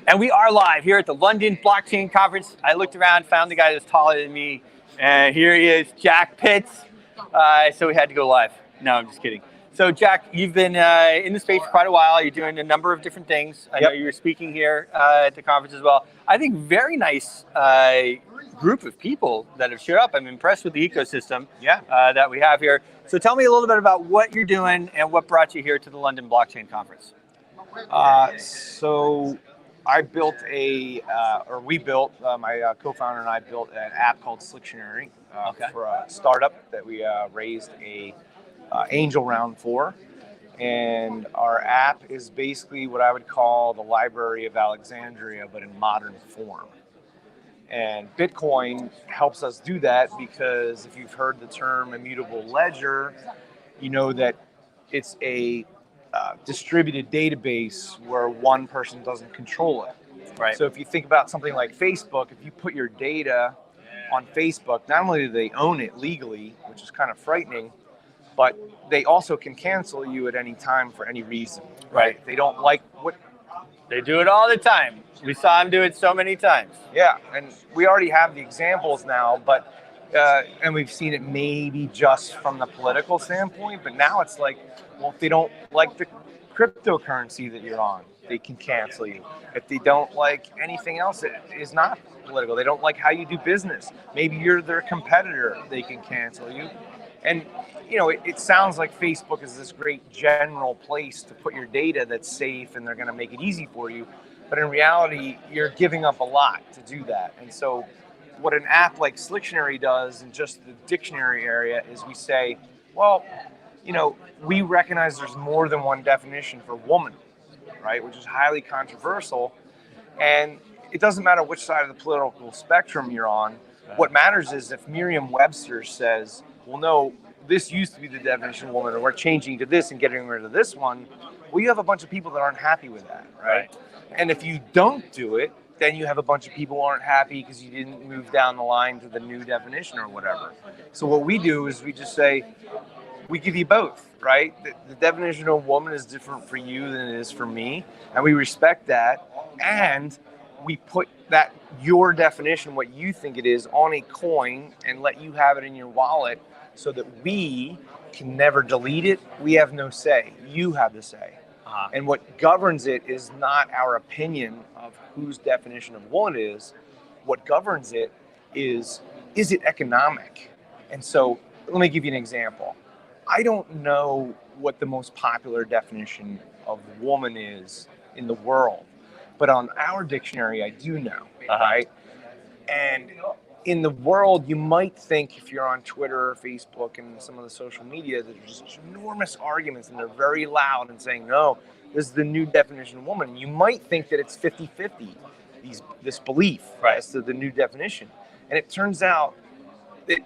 And we are live here at the London Blockchain Conference. I looked around, found the guy that's taller than me, and here he is, Jack Pitts. So we had to go live. No, I'm just kidding. So Jack, you've been in the space for quite a while. You're doing a number of different things. I know you were speaking here at the conference as well. I think very nice group of people that have showed up. I'm impressed with the ecosystem that we have here. So tell me a little bit about what you're doing and what brought you here to the London Blockchain Conference. So I built my co-founder and I built an app called Slictionary for a startup that we raised a angel round for. And our app is basically what I would call the Library of Alexandria, but in modern form. And Bitcoin helps us do that because if you've heard the term immutable ledger, you know that it's a distributed database where one person doesn't control it. Right. So if you think about something like Facebook, if you put your data on Facebook, not only do they own it legally, which is kind of frightening, but they also can cancel you at any time for any reason. Right. If they don't like what... They do it all the time. We saw them do it so many times. Yeah, and we already have the examples now, but and we've seen it maybe just from the political standpoint, but now it's like, well, if they don't like the cryptocurrency that you're on, they can cancel you. If they don't like anything else that is not political, they don't like how you do business, maybe you're their competitor, they can cancel you. And you know, it sounds like Facebook is this great general place to put your data that's safe and they're going to make it easy for you. But in reality, you're giving up a lot to do that. And so what an app like Slictionary does in just the dictionary area is we say, well, you know, we recognize there's more than one definition for woman, right? Which is highly controversial. And it doesn't matter which side of the political spectrum you're on. What matters is if Merriam-Webster says, well, no, this used to be the definition of woman, and we're changing to this and getting rid of this one, well, you have a bunch of people that aren't happy with that, right? And if you don't do it, then you have a bunch of people who aren't happy because you didn't move down the line to the new definition or whatever. So what we do is we just say, we give you both, right? The definition of woman is different for you than it is for me, and we respect that, and we put that, your definition, what you think it is, on a coin and let you have it in your wallet so that we can never delete it. We have no say. You have the say. And what governs it is not our opinion of whose definition of woman is. What governs it is it economic? And so let me give you an example. I don't know what the most popular definition of woman is in the world, but on our dictionary, I do know, right? And in the world, you might think if you're on Twitter or Facebook and some of the social media, that there's just enormous arguments and they're very loud and saying, no, this is the new definition of woman. You might think that it's 50-50, this belief as to the new definition. And it turns out that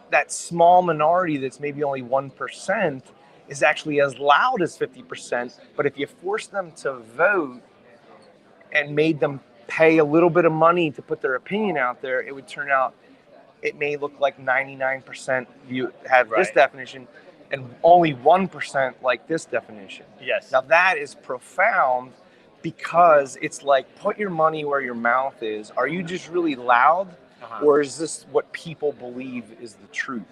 that small minority that's maybe only 1% is actually as loud as 50%. But if you force them to vote and made them pay a little bit of money to put their opinion out there, it would turn out it may look like 99% you have this definition and only 1% like this definition. Yes. Now that is profound because it's like, put your money where your mouth is. Are you just really loud? Or is this what people believe is the truth?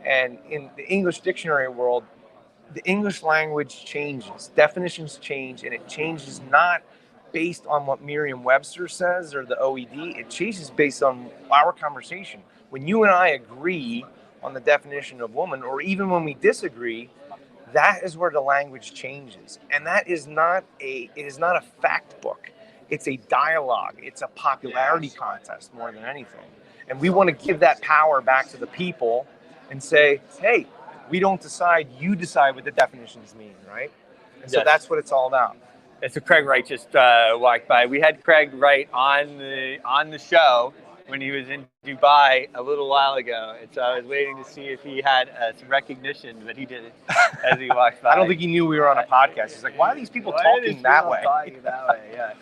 And in the English dictionary world, the English language changes, definitions change, and it changes not based on what Merriam-Webster says or the OED, it changes based on our conversation. When you and I agree on the definition of woman, or even when we disagree, that is where the language changes. And that is not it is not a fact book. It's a dialogue. It's a popularity contest more than anything. And we want to give that power back to the people and say, hey, we don't decide, you decide what the definitions mean, right? And so that's what it's all about. And so Craig Wright just walked by. We had Craig Wright on the show when he was in Dubai a little while ago. And so I was waiting to see if he had some recognition, but he didn't as he walked by. I don't think he knew we were on a podcast. He's like, why are these people talking that way? Talking that way, yeah.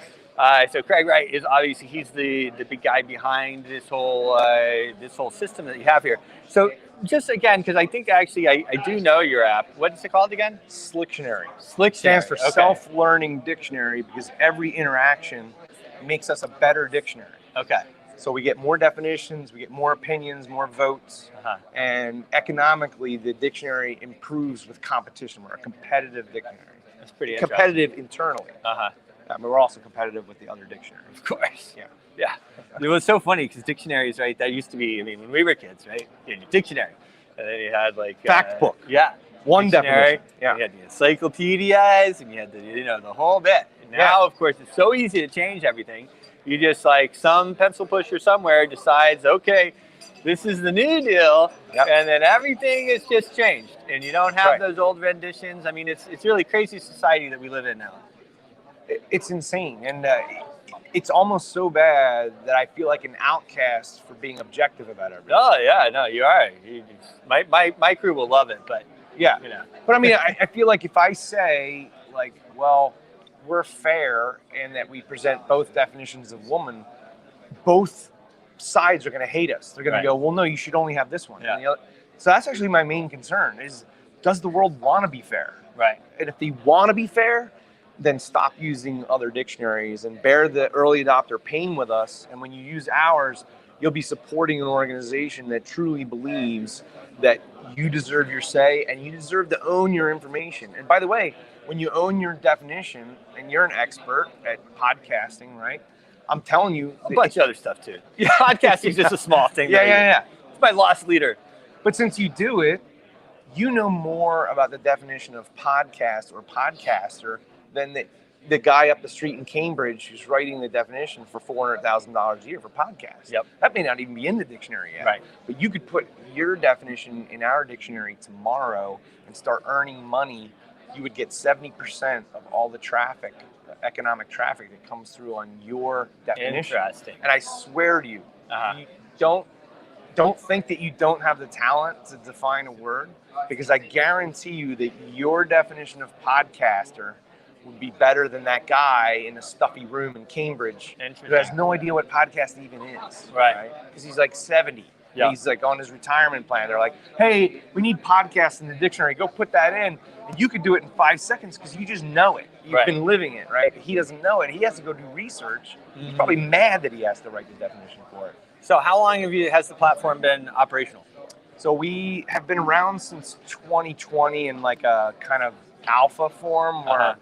So Craig Wright is obviously he's the big guy behind this whole system that you have here. So just again, because I think actually I do know your app. What is it called again? Slictionary. Slick Stands for Okay. self-learning dictionary because every interaction makes us a better dictionary. Okay. So we get more definitions, we get more opinions, more votes, and economically the dictionary improves with competition. We're a competitive dictionary. That's pretty Competitive internally. I mean, we're also competitive with the other dictionaries. Of course. Yeah. Yeah. It was so funny because dictionaries, right? That used to be, I mean, when we were kids, right? You had your dictionary. And then you had like Fact book. Yeah. One dictionary. definition. Yeah. You had the encyclopedias and you had the whole bit. And now, of course, it's so easy to change everything. You just like some pencil pusher somewhere decides, okay, this is the new deal, and then everything is just changed. And you don't have those old renditions. I mean, it's really crazy society that we live in now. It's insane, and it's almost so bad that I feel like an outcast for being objective about everything. Oh yeah, no, you are. My crew will love it, but yeah, But I mean, I feel like if I say like, well, we're fair and that we present both definitions of woman, both sides are going to hate us. They're going to go, well, no, you should only have this one. Yeah. And the other, so that's actually my main concern: is does the world want to be fair? Right. And if they want to be fair, then stop using other dictionaries and bear the early adopter pain with us. And when you use ours, you'll be supporting an organization that truly believes that you deserve your say and you deserve to own your information. And by the way, when you own your definition and you're an expert at podcasting, right? I'm telling you, a bunch of other stuff too. Yeah, podcasting is just a small thing. Yeah. It's my lost leader. But since you do it, you know more about the definition of podcast or podcaster than the guy up the street in Cambridge who's writing the definition for $400,000 a year for podcasts. Yep. That may not even be in the dictionary yet. Right. But you could put your definition in our dictionary tomorrow and start earning money. You would get 70% of all the traffic, economic traffic that comes through on your definition. Interesting. And I swear to you, you don't think that you don't have the talent to define a word, because I guarantee you that your definition of podcaster would be better than that guy in a stuffy room in Cambridge who has no idea what podcast even is. Right. Because he's like 70. Yeah. He's like on his retirement plan. They're like, hey, we need podcasts in the dictionary. Go put that in. And you could do it in 5 seconds because you just know it. You've been living it, right? He doesn't know it. He has to go do research. He's probably mad that he has to write the definition for it. So how long has the platform been operational? So we have been around since 2020 in like a kind of alpha form where,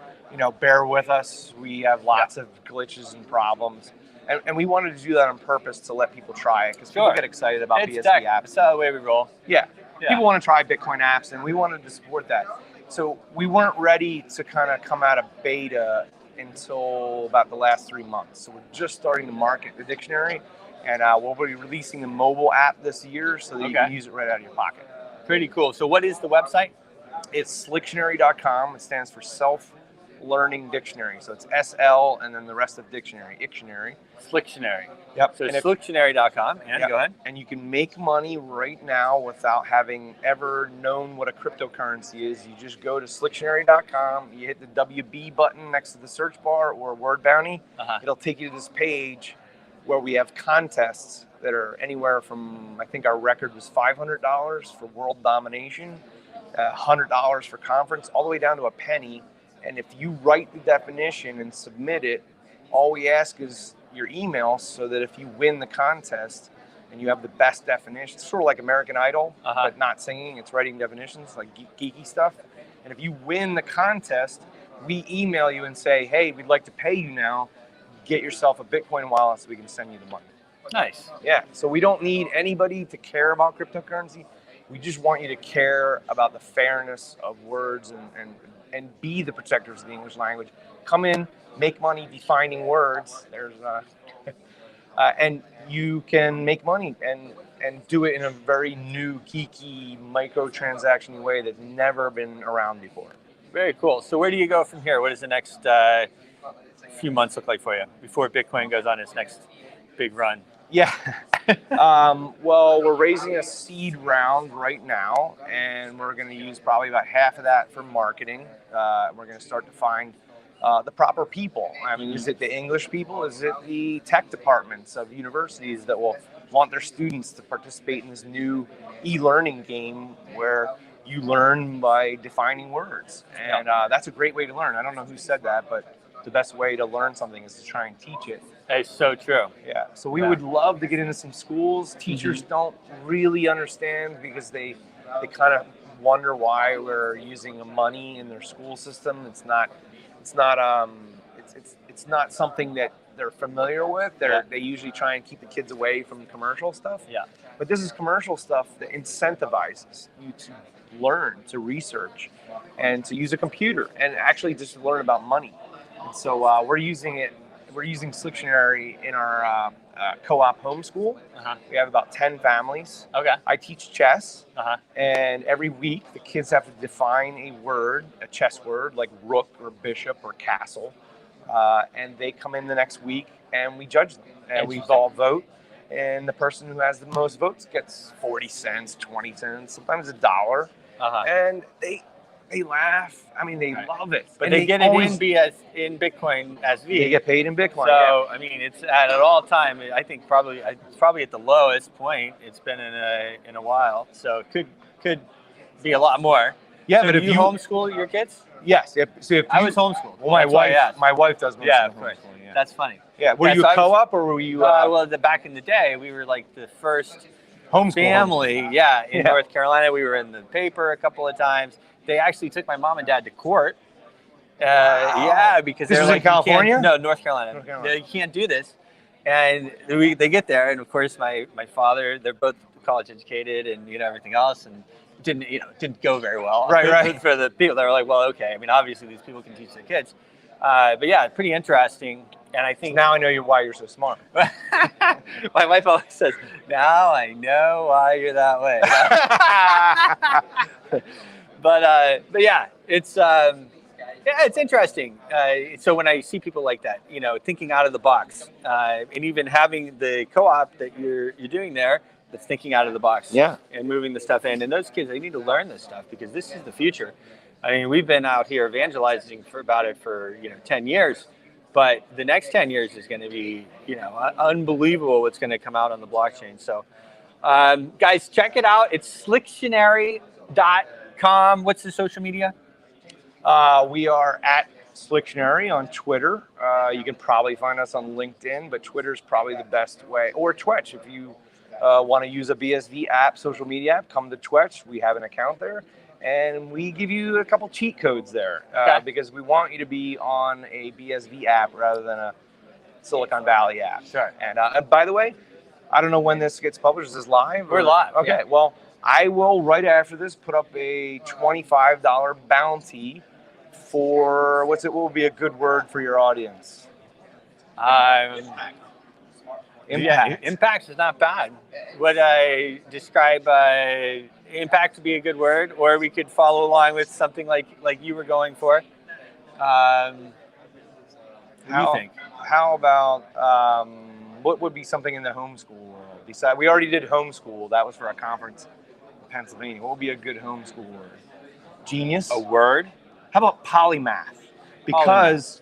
bear with us. We have lots of glitches and problems. And we wanted to do that on purpose to let people try it because people get excited about BSB apps. That's the way we roll. Yeah. People want to try Bitcoin apps, and we wanted to support that. So we weren't ready to kind of come out of beta until about the last 3 months. So we're just starting to market the dictionary, and we'll be releasing the mobile app this year so that you can use it right out of your pocket. Pretty cool. So what is the website? It's slictionary.com. It stands for Self-Learning Dictionary. So it's SL and then the rest of dictionary, Ictionary. Slictionary. Yep. So slictionary.com. And go ahead. And you can make money right now without having ever known what a cryptocurrency is. You just go to slictionary.com. You hit the WB button next to the search bar or word bounty. It'll take you to this page where we have contests that are anywhere from, I think our record was $500 for world domination, $100 for conference, all the way down to a penny. And if you write the definition and submit it, all we ask is your email so that if you win the contest and you have the best definition, it's sort of like American Idol, but not singing, it's writing definitions, like geeky stuff. And if you win the contest, we email you and say, hey, we'd like to pay you now. Get yourself a Bitcoin wallet so we can send you the money. Nice. Yeah, so we don't need anybody to care about cryptocurrency. We just want you to care about the fairness of words and be the protectors of the English language. Come in, make money defining words. And you can make money and do it in a very new, geeky, microtransaction way that's never been around before. Very cool. So where do you go from here? What does the next few months look like for you before Bitcoin goes on its next big run? Yeah. Well, we're raising a seed round right now, and we're going to use probably about half of that for marketing. We're going to start to find the proper people. I mean, is it the English people? Is it the tech departments of universities that will want their students to participate in this new e-learning game where you learn by defining words? And that's a great way to learn. I don't know who said that, but the best way to learn something is to try and teach it. It's so true. Yeah. So we would love to get into some schools. Teachers don't really understand because they kind of wonder why we're using money in their school system. It's not something that they're familiar with. They usually try and keep the kids away from commercial stuff. Yeah. But this is commercial stuff that incentivizes you to learn, to research, and to use a computer, and actually just learn about money. And so we're using Slictionary in our co-op homeschool. We have about 10 families. Okay. I teach chess, and every week the kids have to define a word, a chess word, like rook or bishop or castle, and they come in the next week and we judge them, and we all vote, and the person who has the most votes gets 40 cents, 20 cents, sometimes $1, and they laugh. I mean, they love it. But they get always, it in Bitcoin SV. They get paid in Bitcoin. So I mean, it's at all time. I think it's probably at the lowest point it's been in a while. So it could be a lot more. Yeah, so but do if you homeschool your kids? Yes. So if I was homeschooled. Well, my wife does. Most Yeah, of of course. homeschooling, That's funny. Yeah. Were you a co-op or were you? Well, back in the day, we were like the first homeschool family. In North Carolina. We were in the paper a couple of times. They actually took my mom and dad to court. Because this was like, in California? No, North Carolina. You can't do this. And they get there, and of course, my father, they're both college educated, and everything else, and didn't go very well. Right. For the people, they were like, well, okay. I mean, obviously, these people can teach their kids, but yeah, pretty interesting. And I think so now I know why you're so smart. My wife always says, "Now I know why you're that way." But yeah, it's interesting. So when I see people like that, thinking out of the box, and even having the co-op that you're doing there, that's thinking out of the box, and moving the stuff in. And those kids, they need to learn this stuff because this is the future. I mean, we've been out here evangelizing about it for 10 years, but the next 10 years is going to be unbelievable what's going to come out on the blockchain. So, guys, check it out. It's Slictionary.com. What's the social media? We are at Slictionary on Twitter. You can probably find us on LinkedIn, but Twitter's probably the best way. Or Twitch. If you want to use a BSV app, social media app, come to Twitch. We have an account there. And we give you a couple cheat codes there because we want you to be on a BSV app rather than a Silicon Valley app. Sure. And by the way, I don't know when this gets published. Is this live? We're live. Okay. Yeah. Well, I will, right after this, put up a $25 bounty for, what will be a good word for your audience? Impact. Impact is not bad. Would I describe impact to be a good word, or we could follow along with something like you were going for? What do you think? How about what would be something in the homeschool world? Besides, we already did homeschool. That was for a conference in Pennsylvania. What would be a good homeschool word? Genius. A word? How about polymath? Because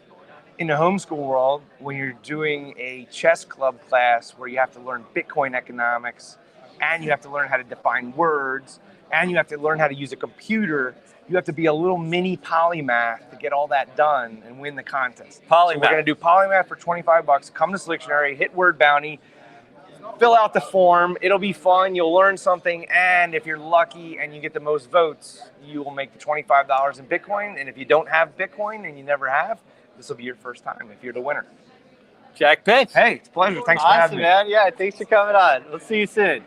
in the homeschool world, when you're doing a chess club class where you have to learn Bitcoin economics, and you have to learn how to define words, and you have to learn how to use a computer, you have to be a little mini polymath to get all that done and win the contest. Polymath. So we're going to do polymath for $25. Come to Slictionary, hit word bounty, fill out the form. It'll be fun. You'll learn something. And if you're lucky and you get the most votes, you will make the $25 in Bitcoin. And if you don't have Bitcoin and you never have, this will be your first time if you're the winner. Jack Pitts. Hey, it's a pleasure. Thanks for having me. Awesome, man. Yeah, thanks for coming on. We'll see you soon.